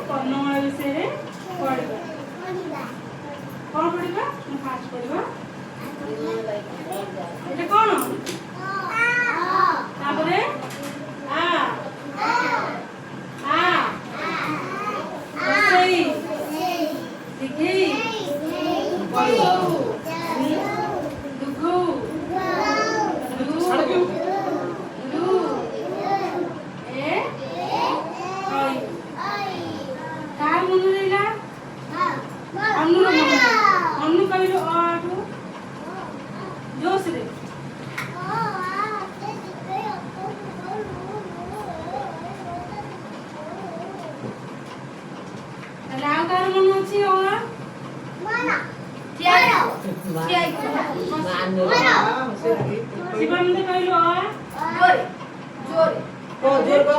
ବର୍ଣ୍ଣମାଳା ବିଷୟରେ ପଢ଼ିବା। କ'ଣ ପଢ଼ିବା? ମୁଁ ଫାଷ୍ଟ ପଢ଼ିବା ଏଇଟା କ'ଣ? ତାପରେ ଆ ଆ ରୋଷେଇ ଦିଘେଇ ଦୁଘୁ ରୁ ଏ ଅଇ। କାହାର ମନେ ରହିଲା? ଅନୁର ମନେ। ଅନୁ କହିଲୁ ଅ ଆଠୁ ଜୋସରେ। ତାହେଲେ ଆଉ କାହାର ମନେ ଅଛି? ଅ ଆ ଶିବାନନ୍ଦ କହିଲୁ ଅ ଆ ଜୋରେ ଜୋରେ